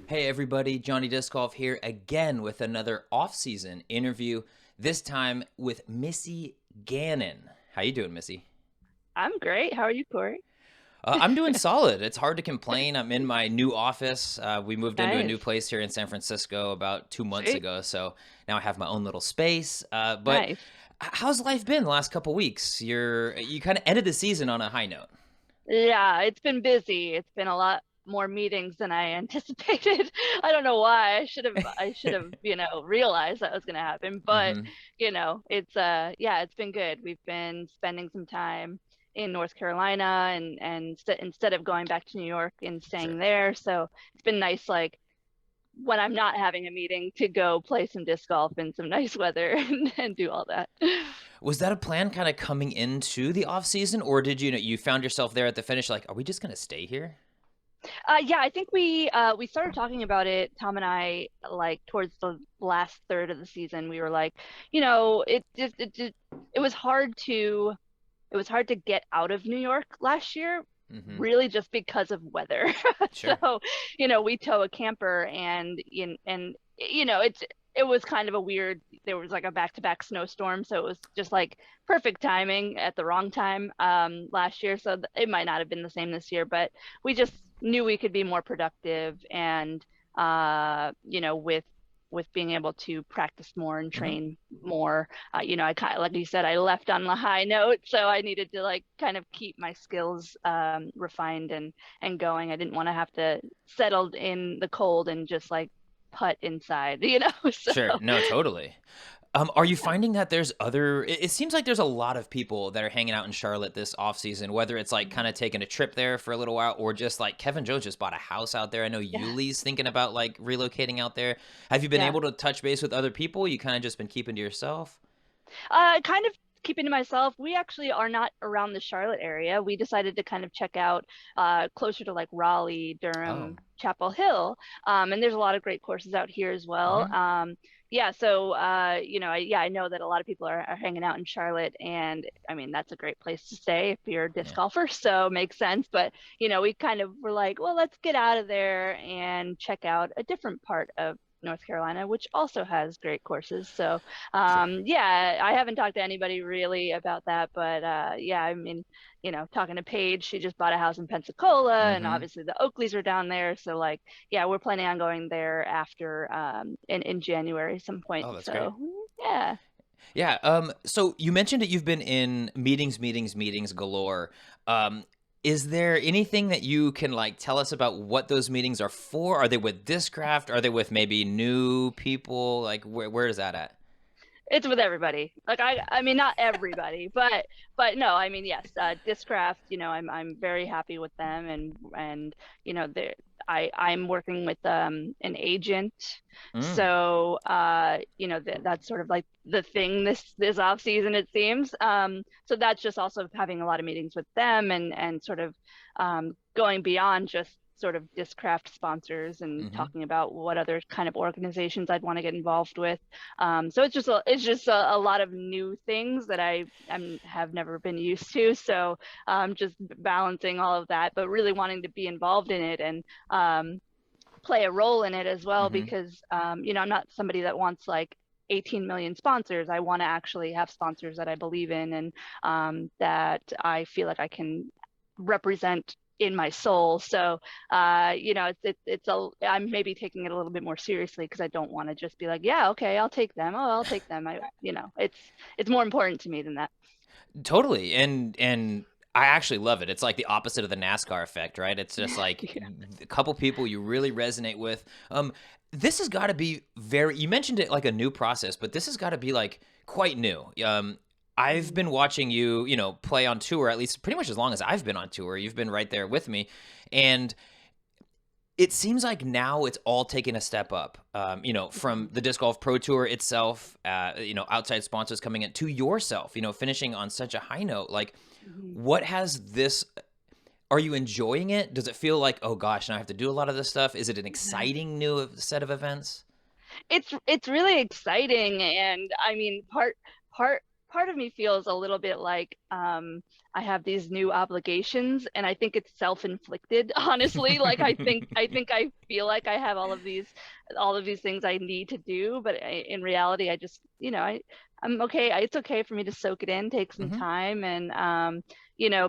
Hey everybody, Johnny Disc Golf here again with another off-season interview. This time with Missy Gannon. How you doing, Missy? I'm great. How are you, Corey? I'm doing solid. It's hard to complain. I'm in my new office. We moved into a new Nice. place here in San Francisco about 2 months Sweet. ago, so now I have my own little space. But Nice. how's life been the last couple weeks? You kind of ended the season on a high note. Yeah, it's been busy. It's been a lot more meetings than I anticipated. I don't know why. I should have realized that was going to happen, but Mm-hmm. it's it's been good. We've been spending some time in North Carolina and instead of going back to New York and Sure. staying there. So it's been nice like when I'm not having a meeting to go play some disc golf in some nice weather and do all that. Was that a plan kind of coming into the off season, or did you found yourself there at the finish like, are we just gonna stay here? Yeah, I think we started talking about it, Tom and I, like towards the last third of the season. We were like, it was hard to get out of New York last year, Mm-hmm. really just because of weather. Sure. So, we tow a camper and it was kind of a weird, there was like a back-to-back snowstorm, so it was just like perfect timing at the wrong time last year. So it might not have been the same this year, but we just knew we could be more productive and with being able to practice more and Mm-hmm. train more. I kind of, like you said, I left on the high note, so I needed to like kind of keep my skills refined and going. I didn't want to have to settle in the cold and just like putt inside. So Sure. No, totally. Are you yeah. finding that there's other? It seems like there's a lot of people that are hanging out in Charlotte this off season. Whether it's like kind of taking a trip there for a little while, or just like Kevin Jones just bought a house out there. I know Yeah, Yuli's thinking about like relocating out there. Have you been yeah. able to touch base with other people? You kind of just been keeping to yourself. Kind of keeping to myself. We actually are not around the Charlotte area. We decided to kind of check out closer to like Raleigh, Oh. Durham, Chapel Hill. And there's a lot of great courses out here as well. Mm-hmm. Yeah, so I know that a lot of people are hanging out in Charlotte, and I mean that's a great place to stay if you're a disc Yeah. golfer, so makes sense. But we kind of were like, well, let's get out of there and check out a different part of North Carolina, which also has great courses. So Sure. yeah, I haven't talked to anybody really about that, but yeah, I mean, talking to Paige, she just bought a house in Pensacola, and Mm-hmm. obviously the Oakleys are down there. So like, yeah, we're planning on going there after in January some point. Oh, that's great. So yeah. Yeah. So you mentioned that you've been in meetings galore. Um, is there anything that you can like tell us about what those meetings are for? Are they with Discraft? Are they with maybe new people? Like where is that at? It's with everybody. Like I mean not everybody, but no, I mean yes, Discraft, I'm very happy with them and they I'm working with an agent. Mm, So that's sort of like the thing this off season it seems. So that's just also having a lot of meetings with them and sort of going beyond just sort of Discraft sponsors and mm-hmm. talking about what other kind of organizations I'd want to get involved with. So it's just a lot of new things that have never been used to. So just balancing all of that, but really wanting to be involved in it and play a role in it as well Mm-hmm. because I'm not somebody that wants like 18 million sponsors. I want to actually have sponsors that I believe in and that I feel like I can represent in my soul. So, I'm maybe taking it a little bit more seriously because I don't want to just be like, yeah, okay, I'll take them. Oh, I'll take them. It's more important to me than that. Totally. And I actually love it. It's like the opposite of the NASCAR effect, right? It's just like Yeah. a couple people you really resonate with. This has got to be very, you mentioned it like a new process, but this has got to be like quite new. I've been watching you, play on tour at least pretty much as long as I've been on tour. You've been right there with me. And it seems like now it's all taking a step up, from the Disc Golf Pro Tour itself, outside sponsors coming in to yourself, finishing on such a high note. Like, Mhm. what has this, are you enjoying it? Does it feel like, oh gosh, now I have to do a lot of this stuff? Is it an Yeah. exciting new set of events? It's really exciting, and I mean, part part of me feels a little bit like I have these new obligations, and I think it's self-inflicted, honestly. Like I feel like I have all of these things I need to do, but in reality, I just, I'm okay. It's okay for me to soak it in, take some Hmm. time, and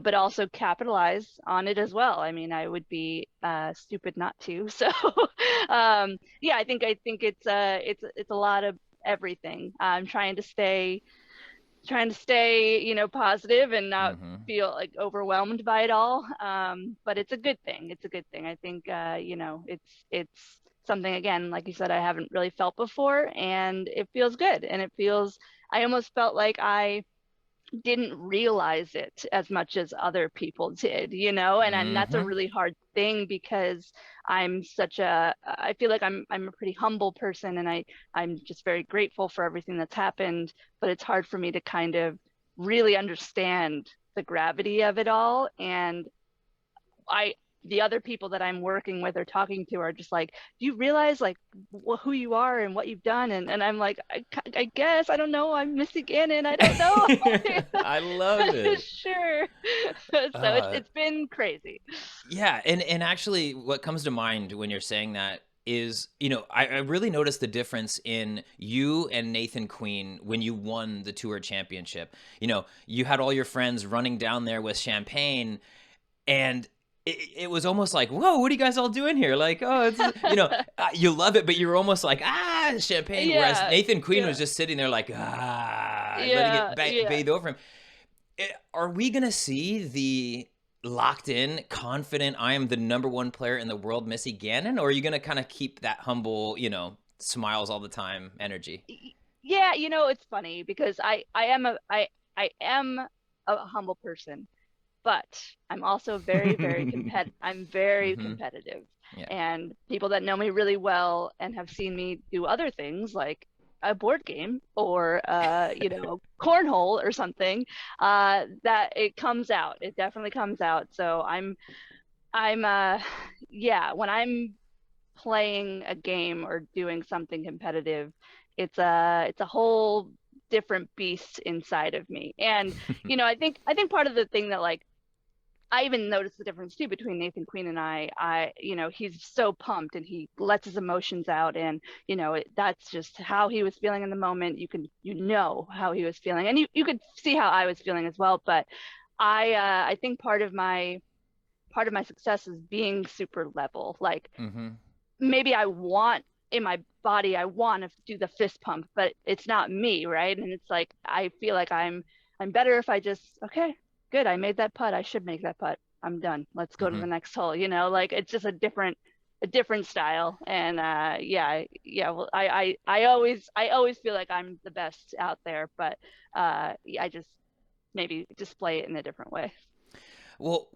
but also capitalize on it as well. I mean, I would be stupid not to. So, yeah, I think it's a lot of everything. I'm trying to stay, positive and not Hmm. feel like overwhelmed by it all. But it's a good thing. It's a good thing. I think, it's something, again, like you said, I haven't really felt before, and it feels good. And I almost felt like I didn't realize it as much as other people did, and that's a Hmm. really hard thing, because I feel like I'm a pretty humble person, and I'm just very grateful for everything that's happened, but it's hard for me to kind of really understand the gravity of it all. And I the other people that I'm working with or talking to are just like, do you realize, like, who you are and what you've done? And I'm like, I guess, I don't know. I'm Missy Gannon. I don't know. I love it. Sure. So Uh, it's been crazy. yeah, and actually, what comes to mind when you're saying that is, I really noticed the difference in you and Nathan Queen when you won the tour championship. You had all your friends running down there with champagne, and it was almost like, whoa, what are you guys all doing here? Like, oh, you love it, but you're almost like, champagne. Whereas Yeah. Nathan Queen was Yeah. just sitting there like, letting it Yeah. Yeah. bathe over him. Are we gonna see the locked in, confident, I am the number one player in the world, Missy Gannon, or are you gonna kind of keep that humble, smiles all the time energy? Yeah, it's funny because I am a humble person, but I'm also very, very I'm very Hmm. competitive. Yeah. And people that know me really well and have seen me do other things like a board game or cornhole or something, that it comes out. It definitely comes out. So I'm yeah, when I'm playing a game or doing something competitive, it's a whole different beast inside of me. And I think part of the thing that, like, I even noticed the difference too between Nathan Queen and he's so pumped and he lets his emotions out, and that's just how he was feeling in the moment. You know how he was feeling, and you could see how I was feeling as well. But I think part of my success is being super level. Like, Hmm. maybe I want in my body, I want to do the fist pump, but it's not me, right? And it's like I feel like I'm better if I just, okay, good, I made that putt. I should make that putt. I'm done. Let's go to the Hmm. next hole. Like, it's just a different style. And yeah. Well, I always feel like I'm the best out there, but yeah, I just maybe display it in a different way. Well,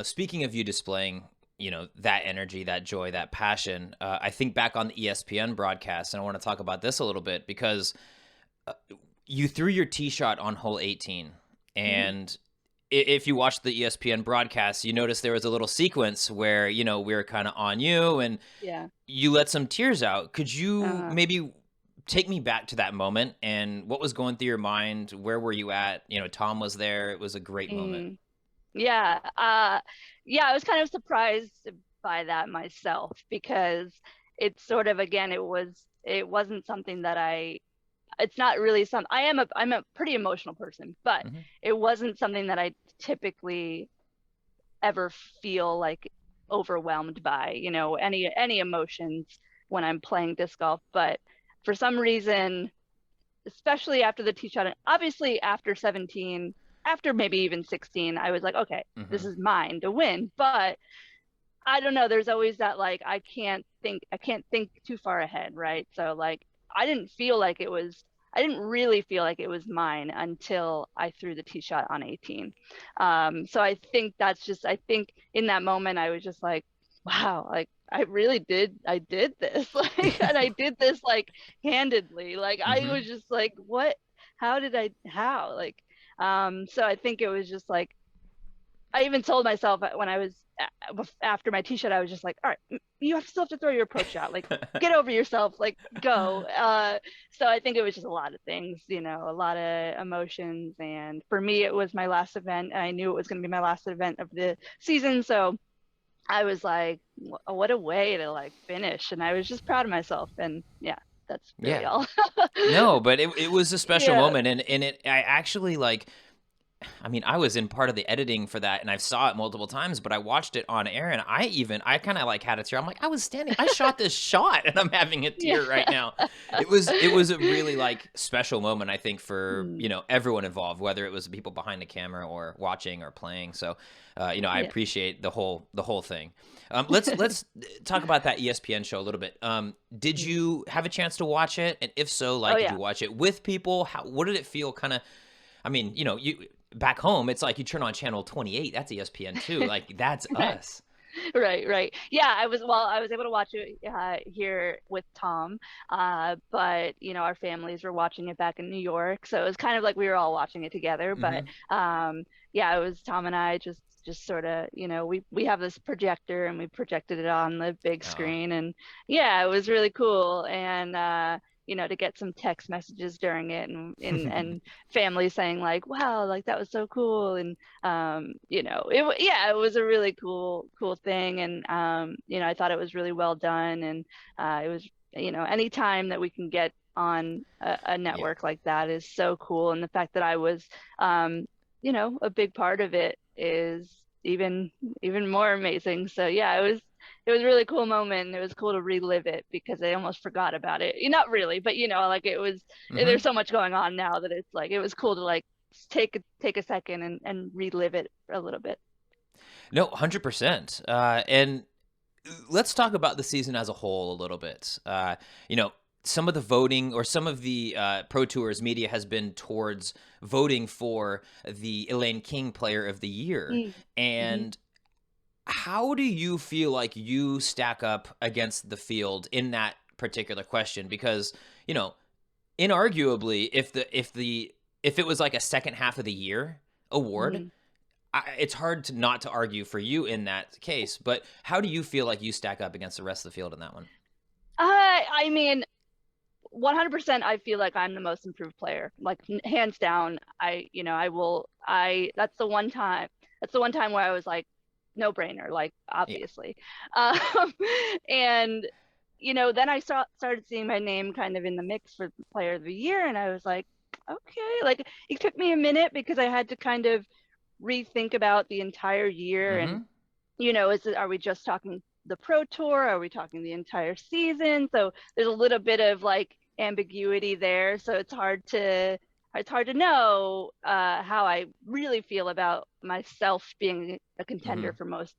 speaking of you displaying, that energy, that joy, that passion, I think back on the ESPN broadcast, and I want to talk about this a little bit because you threw your tee shot on hole 18, Hmm. and if you watched the ESPN broadcast, you noticed there was a little sequence where we were kind of on you, and Yeah. you let some tears out. Could you uh maybe take me back to that moment and what was going through your mind? Where were you at? Tom was there. It was a great moment. mm. Yeah. Yeah, I was kind of surprised by that myself, because it's sort of, again, it wasn't something that it's not really I'm a pretty emotional person, but Hmm. it wasn't something that I typically ever feel like overwhelmed by, any emotions when I'm playing disc golf. But for some reason, especially after the tee shot, and obviously after 17, after maybe even 16, I was like, okay, this Hmm. is mine to win. But I don't know, there's always that, like, I can't think too far ahead, right? So, like, I didn't really feel like it was mine until I threw the tee shot on 18. So I think in that moment I was just like, wow, like, I did this, like, and I did this, like, handedly. Like, I was Hmm. just like, what? How? Like, so I think it was just like, I even told myself when I was after my tee shot, I was just like, all right, you still have to throw your approach shot. Like, get over yourself. Like, go. So I think it was just a lot of things, you know, a lot of emotions. And for me, it was my last event. And I knew it was going to be my last event of the season. So I was like, what a way to like finish. And I was just proud of myself. And yeah, that's really Yeah. all. No, but it was a special Yeah. moment, and I actually like. I mean, I was in part of the editing for that, and I saw it multiple times, but I watched it on air, and I kind of like had a tear. I'm like, I shot this shot, and I'm having a tear Yeah. right now. It was a really like special moment, I think, for everyone involved, whether it was the people behind the camera or watching or playing. So, I Yeah. appreciate the whole thing. Let's talk about that ESPN show a little bit. Did you have a chance to watch it, and if so, like, Oh did yeah. you watch it with people? What did it feel? Kind of. I mean, you back home, it's like you turn on channel 28. That's ESPN2. Like that's Right. us. Right. Yeah, I was able to watch it here with Tom, but you know, our families were watching it back in New York, so it was kind of like we were all watching it together. But Hmm. yeah, it was Tom and I just sort of, you know, we have this projector and we projected it on the big Oh, screen, and yeah, it was really cool. And you know, to get some text messages during it, and family saying like, wow, like that was so cool. And you know, it was a really cool thing. And you know, I thought it was really well done. And it was, you know, any time that we can get on a yeah. network like that is so cool. And the fact that I was you know, a big part of it is even more amazing. So yeah, it was a really cool moment. It was cool to relive it because I almost forgot about it. Not really, but you know, like it was, there's Hmm. so much going on now that it's like it was cool to like take a second and relive it a little bit. No, 100%. And let's talk about the season as a whole a little bit. Some of the voting or some of the Pro Tours media has been towards voting for the Elaine King Player of the Year. Mm-hmm. And how do you feel like you stack up against the field in that particular question? Because, you know, inarguably, if it was like a second half of the year award, Mm-hmm. it's hard to not to argue for you in that case. But how do you feel like you stack up against the rest of the field in that one? I mean, 100% I feel like I'm the most improved player. Like hands down, you know, that's the one time where I was like, no brainer, like Yeah. obviously. Um, and you know, then I started seeing my name kind of in the mix for player of the year, and I was like, okay, like it took me a minute because I had to kind of rethink about the entire year. And Hmm. you know, are we just talking the pro tour? Are we talking the entire season? So there's a little bit of like ambiguity there. So it's hard to know how I really feel about myself being a contender Hmm. for most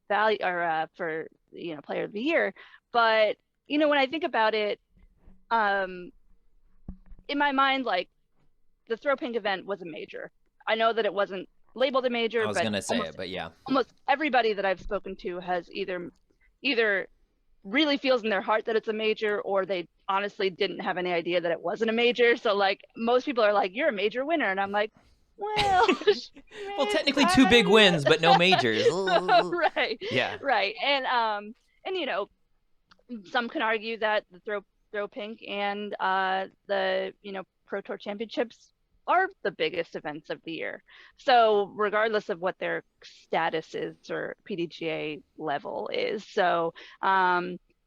value, or for, you know, player of the year. But you know, when I think about it, um, in my mind, like the throw pink event was a major. I know that it wasn't labeled a I major, was but gonna say it, but yeah. almost everybody that I've spoken to has either really feels in their heart that it's a major, or they honestly didn't have any idea that it wasn't a major. So like most people are like, you're a major winner, and I'm like, well, Well, technically two big wins, but no majors. right, Yeah. right. And you know, some can argue that the throw pink and the, you know, pro tour championships are the biggest events of the year. So regardless of what their status is or PDGA level is. So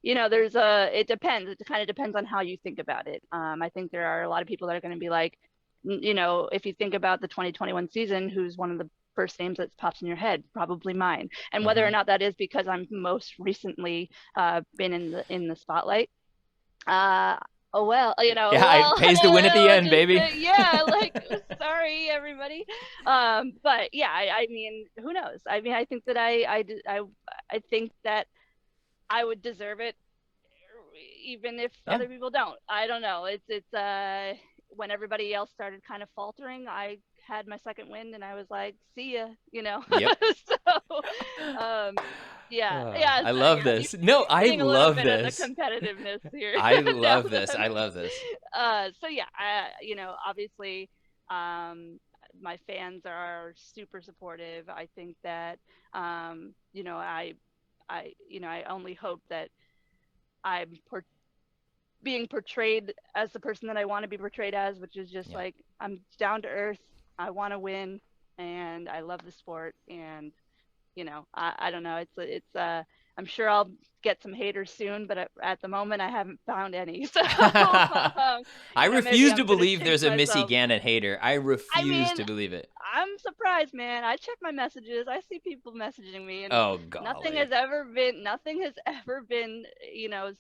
you know, it depends. It kind of depends on how you think about it. I think there are a lot of people that are going to be like, you know, if you think about the 2021 season, who's one of the first names that pops in your head? Probably mine. And whether or Hmm. not that is because I'm most recently been in the spotlight. Uh, oh well, you know, Yeah, it well, pays to win at the end, just baby. yeah, like sorry everybody. But yeah, I mean, who knows? I mean, I think that I think that I would deserve it even if Yeah. other people don't. I don't know. It's when everybody else started kind of faltering, I had my second wind and I was like, see ya, you know. Yep. So um yeah, I so love you're this. No, I seeing a little love bit of the this. competitiveness here I down love this. the I love this. so yeah, you know, obviously, um my fans are super supportive. I think that, you know, I only hope that I'm being portrayed as the person that I want to be portrayed as, which is just Yeah. like I'm down to earth. I want to win, and I love the sport, and I don't know. I'm sure I'll get some haters soon, but at the moment I haven't found any. So, I maybe refuse I'm to gonna believe jinx there's a Missy myself. Gannon hater. I I refuse mean, to believe it. I'm surprised, man. I check my messages. I see people messaging me, and Oh, golly. nothing has ever been,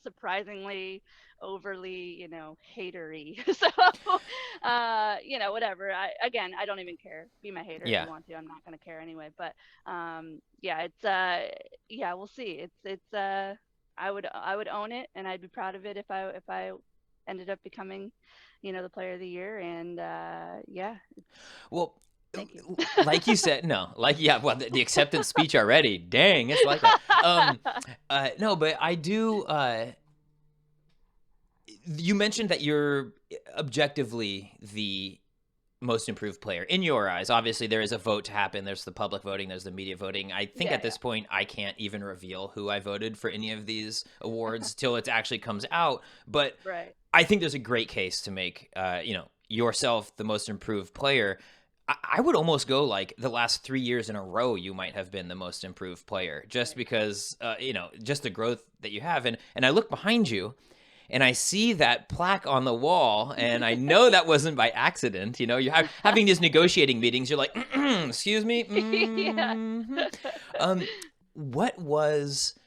surprisingly overly, hatery. So, whatever. I don't even care. Be my hater if Yeah. you want to. I'm not gonna care anyway. But, yeah, yeah, we'll see. I would own it, and I'd be proud of it if I ended up becoming, the player of the year. And, yeah, Well, thank you. like you said, no, like, yeah, well, the acceptance speech already. Dang, it's like that. No, but I do. You mentioned that you're objectively the most improved player in your eyes. Obviously, there is a vote to happen. There's the public voting. There's the media voting. I think Yeah, at this point, I can't even reveal who I voted for any of these awards till it actually comes out. But right. I think there's a great case to make, yourself the most improved player. I would almost go like the last 3 years in a row, you might have been the most improved player just Right. because, just the growth that you have. And I look behind you and I see that plaque on the wall, and I know that wasn't by accident. You're having these negotiating meetings. You're like, excuse me. Yeah. Um, what was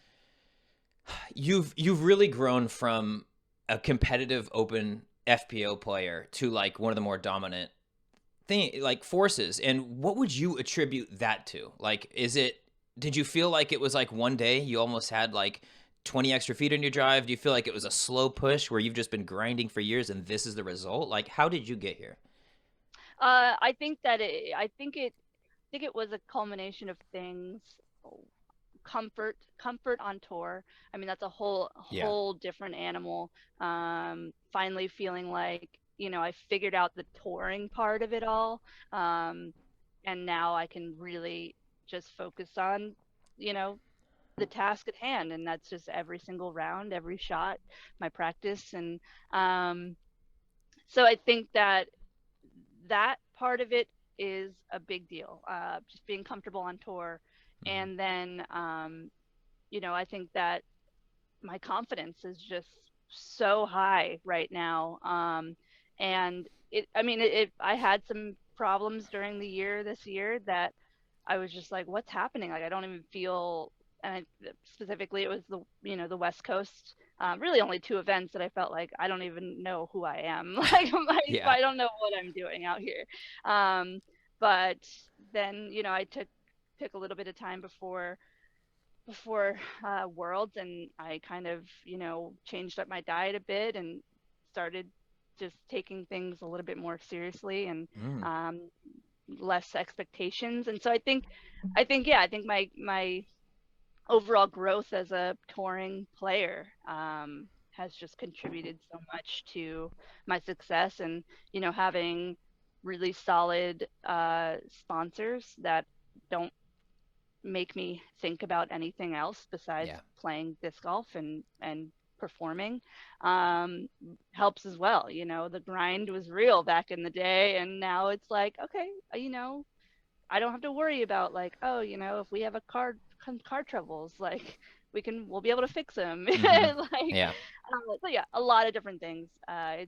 you've really grown from a competitive open FPO player to like one of the more dominant like forces. And what would you attribute that to? Like, did you feel like it was like one day you almost had like 20 extra feet in your drive? Do you feel like it was a slow push where you've just been grinding for years and this is the result? Like, how did you get here? I think it was a culmination of things. Comfort on tour. I mean, that's a whole Yeah. whole different animal. Finally feeling like, I figured out the touring part of it all. Um, and now I can really just focus on, you know, the task at hand, and that's just every single round, every shot, my practice. And um, so I think that part of it is a big deal. Just being comfortable on tour. Mm-hmm. And then, I think that my confidence is just so high right now. And I had some problems during the year this year that I was just like, what's happening? Like, I don't even feel, specifically, it was the West Coast. Really, only two events that I felt like I don't even know who I am. Like, Yeah. I don't know what I'm doing out here. Um, but then, I took a little bit of time before Worlds, and I kind of, changed up my diet a bit and started just taking things a little bit more seriously, and Mm. um, less expectations. And so I think my overall growth as a touring player has just contributed so much to my success. And having really solid sponsors that don't make me think about anything else besides Yeah. playing disc golf and performing helps as well. The grind was real back in the day, and now it's like, okay, I don't have to worry about, like, oh, if we have car troubles, like, we'll be able to fix them. Mm-hmm. Like, Yeah. so yeah, a lot of different things.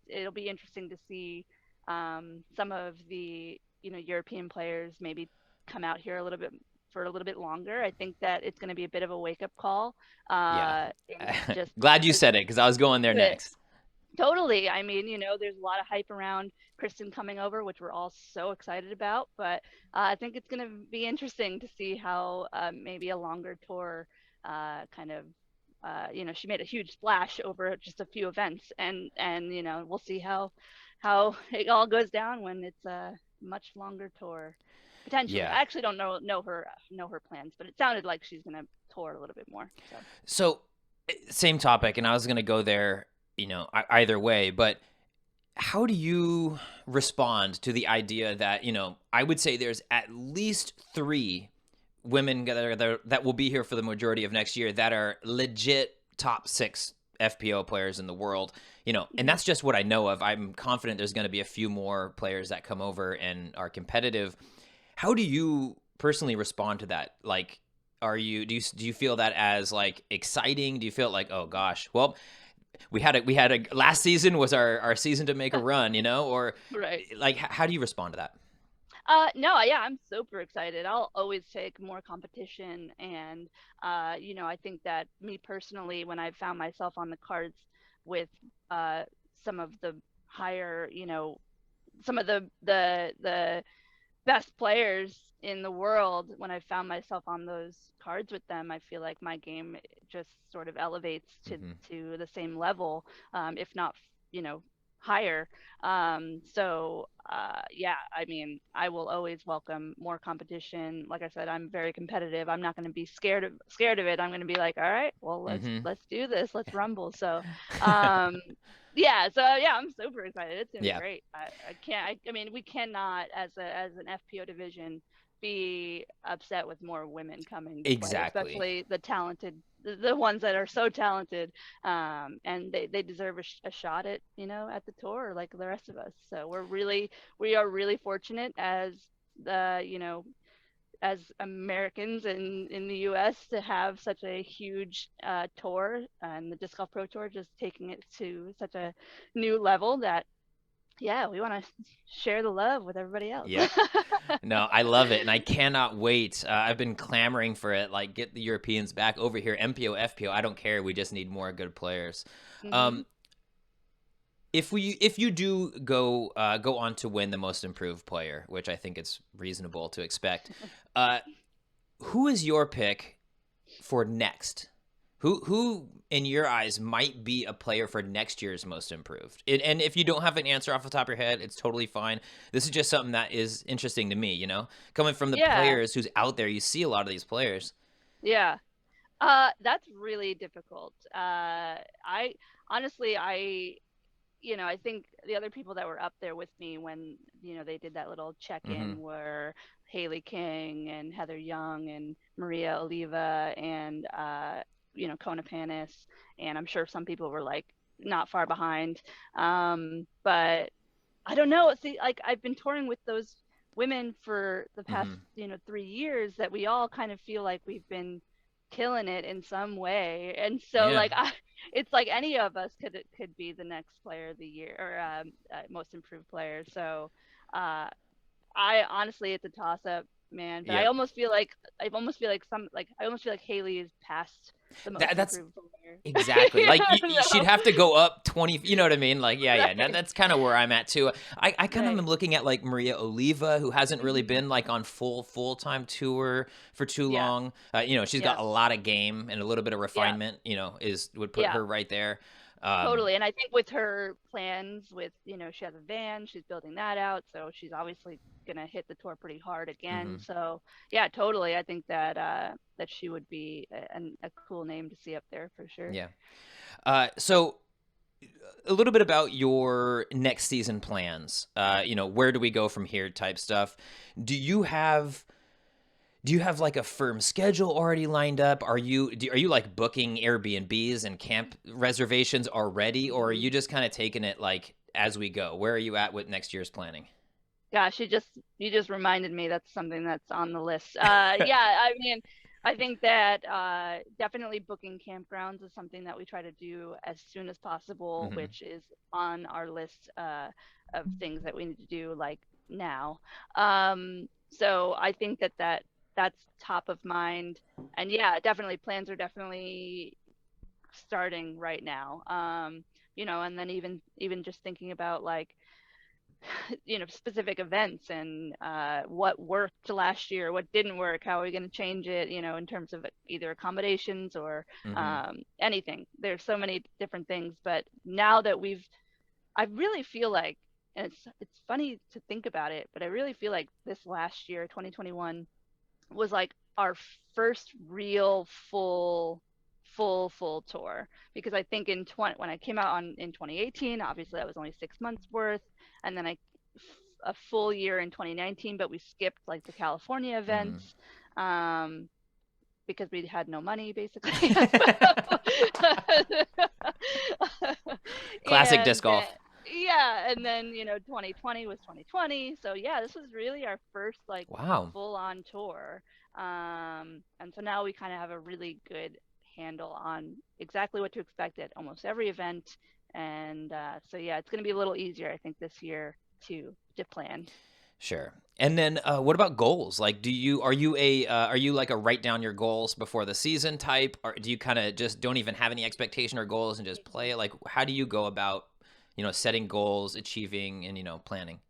It'll be interesting to see some of the European players maybe come out here a little bit longer. I think that it's going to be a bit of a wake up call. Yeah. And just Glad you said it because I was going there next. totally. I mean, there's a lot of hype around Kristen coming over, which we're all so excited about. But I think it's going to be interesting to see how maybe a longer tour kind of, she made a huge splash over just a few events, and we'll see how it all goes down when it's a much longer tour. Potentially, Yeah. I actually don't know her plans, but it sounded like she's going to tour a little bit more. So. So, same topic, and I was going to go there, either way, but how do you respond to the idea that, I would say there's at least three women that will be here for the majority of next year that are legit top six FPO players in the world, and Mhm. that's just what I know of. I'm confident there's going to be a few more players that come over and are competitive. How do you personally respond to that? Like, do you feel that as like exciting? Do you feel like, oh gosh, well, we had a last season was our season to make a run, or Right. like how do you respond to that? No, yeah, I'm super excited. I'll always take more competition, and I think that me personally, when I found myself on the cards with uh, some of the higher, some of the best players in the world, when I found myself on those cards with them, I feel like my game just sort of elevates to Hmm. the same level, if not, higher. Yeah, I mean, I will always welcome more competition. Like I said, I'm very competitive. I'm not going to be scared of it. I'm going to be like, all right, well, Hmm. let's do this. Let's rumble. Um, yeah, I'm super excited. It's gonna be Yeah, great. I can't. I mean, we cannot, as an FPO division, be upset with more women coming to play, exactly. especially the talented, the ones that are so talented, and they deserve a shot at at the tour like the rest of us. So we are really fortunate the you know as Americans in the U.S. to have such a huge tour, and the Disc Golf Pro Tour just taking it to such a new level that, yeah, we want to share the love with everybody else. Yep. No, I love it, and I cannot wait. I've been clamoring for it. Like, get the Europeans back over here. MPO, FPO. I don't care. We just need more good players. Hmm. Um, if you do go on to win the most improved player, which I think it's reasonable to expect, uh, who is your pick for next? Who in your eyes might be a player for next year's most improved? And if you don't have an answer off the top of your head, it's totally fine. This is just something that is interesting to me, coming from the Yeah, players who's out there. You see a lot of these players. yeah. That's really difficult. I honestly, I think the other people that were up there with me when, they did that little Mm-hmm. check-in were Haley King and Heather Young and Maria Oliva and, Kona Panis. And I'm sure some people were like not far behind. But I don't know. See, like I've been touring with those women for the past, Mm-hmm. 3 years that we all kind of feel like we've been killing it in some way. And so Yeah. like it's like any of us could be the next player of the year or most improved player. So uh, I honestly, it's a toss up, man. But Yep. I almost feel like I almost feel like Haley is past the most That's improved player. exactly like she'd No, have to go up 20. You know what I mean? Like, yeah, yeah. right, That's kind of where I'm at too. I kind of right. am looking at like Maria Oliva, who hasn't really Hmm. been like on full time tour for too Yeah, long. She's got yeah, a lot of game and a little bit of yeah, refinement. Is would put yeah. her right there. Totally. And I think with her plans with, she has a van, she's building that out. So she's obviously gonna hit the tour pretty hard again. Mhm. So yeah, totally. I think that she would be a cool name to see up there for sure. Yeah. So a little bit about your next season plans. Where do we go from here type stuff. Do you have Do you have like a firm schedule already lined up? Are you like booking Airbnbs and camp reservations already, or are Mhm. you just kind of taking it like as we go? Where are you at with next year's planning? Gosh, you just reminded me that's something that's on the list. Yeah, I mean, I think that definitely booking campgrounds is something that we try to do as soon as possible, Hmm. which is on our list of things that we need to do like now. So I think that's top of mind, and yeah, definitely plans are definitely starting right now. And then even just thinking about like specific events and what worked last year, what didn't work, how are we going to change it, in terms of either accommodations or Hmm. anything. There's so many different things, but now that I really feel like, and it's funny to think about it, but I really feel like this last year 2021 was like our first real full full tour, because I think when I came out in 2018, obviously that was only 6 months worth, and then a full year in 2019, but we skipped like the California events. Because we had no money, basically. Classic disc golf. Yeah, and then 2020 was 2020. So yeah, this was really our first like full-on tour. And so now we kind of have a really good handle on exactly what to expect at almost every event. And so yeah, it's going to be a little easier, I think, this year to plan. Sure. And then what about goals? Like, are you like a write down your goals before the season type, or do you kind of just don't even have any expectation or goals and just play it? Like, how do you go about, setting goals, achieving, and, planning?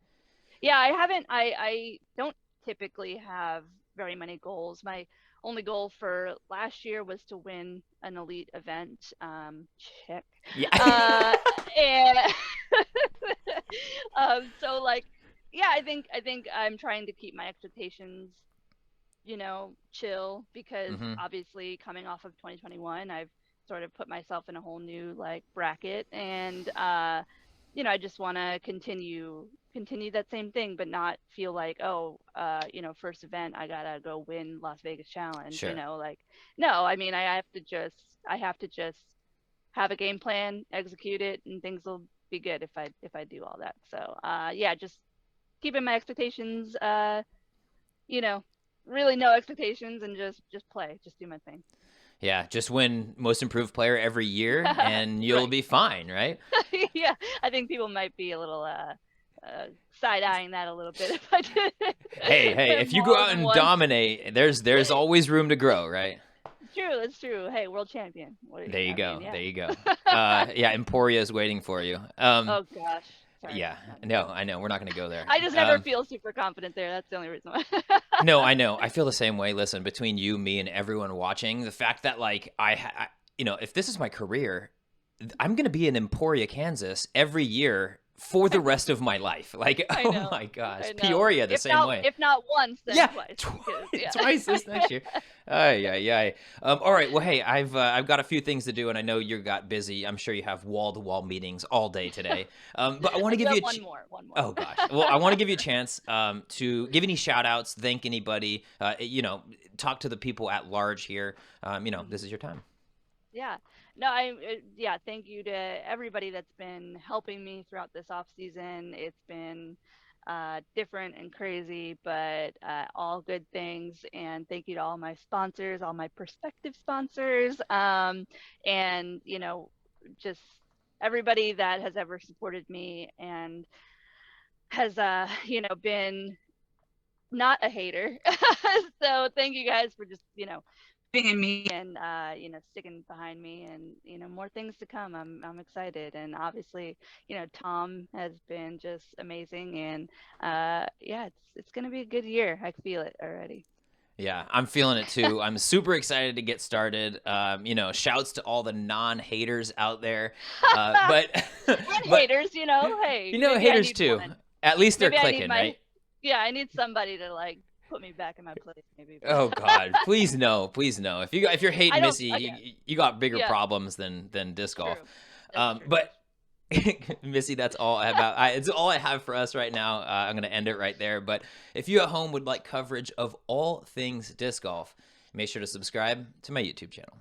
Yeah, I don't typically have very many goals. My only goal for last year was to win an elite event. Check. Yeah. And so like, yeah, I think I'm trying to keep my expectations, chill, because obviously coming off of 2021, I've sort of put myself in a whole new like bracket, and I just want to continue that same thing, but not feel like, first event I gotta go win Las Vegas Challenge. Sure. Like, no, I mean, I have to just have a game plan, execute it, and things will be good if I do all that. So yeah, just keeping my expectations, really no expectations, and just play, just do my thing. Yeah, just win most improved player every year and you'll be fine, right? Yeah, I think people might be a little side-eyeing that a little bit if I did. Hey, if you go out and dominate, there's always room to grow, right? True, it's true. Hey, world champion. There you go. Yeah, Emporia is waiting for you. Oh gosh. Sorry. Yeah, no, I know. We're not going to go there. I just never feel super confident there. That's the only reason why. No, I know. I feel the same way. Listen, between you, me, and everyone watching, the fact that like if this is my career, I'm going to be in Emporia, Kansas every year for the rest of my life. Like, oh my gosh. Peoria the same way. If not once, then twice. Twice this next year. Ay. All right. Well, hey, I've got a few things to do, and I know you got busy. I'm sure you have wall-to-wall meetings all day today. But I want to give you one more. Oh gosh. Well, I want to give you a chance to give any shout-outs, thank anybody, talk to the people at large here. This is your time. Yeah. No, thank you to everybody that's been helping me throughout this off season. It's been different and crazy, but all good things. And thank you to all my sponsors, all my prospective sponsors, and just everybody that has ever supported me and has been not a hater. So thank you guys for just in me and sticking behind me, and more things to come. I'm excited, and obviously Tom has been just amazing, and it's gonna be a good year. I feel it already. Yeah, I'm feeling it too. I'm super excited to get started. Shouts to all the non-haters out there. But haters, hey, haters too. One. At least they're clicking, right? Yeah, I need somebody to like put me back in my place, maybe. Oh God, please no. If you're hating Missy, you got bigger problems than disc golf. But Missy, that's all I have. It's all I have for us right now. I'm gonna end it right there. But if you at home would like coverage of all things disc golf, make sure to subscribe to my YouTube channel.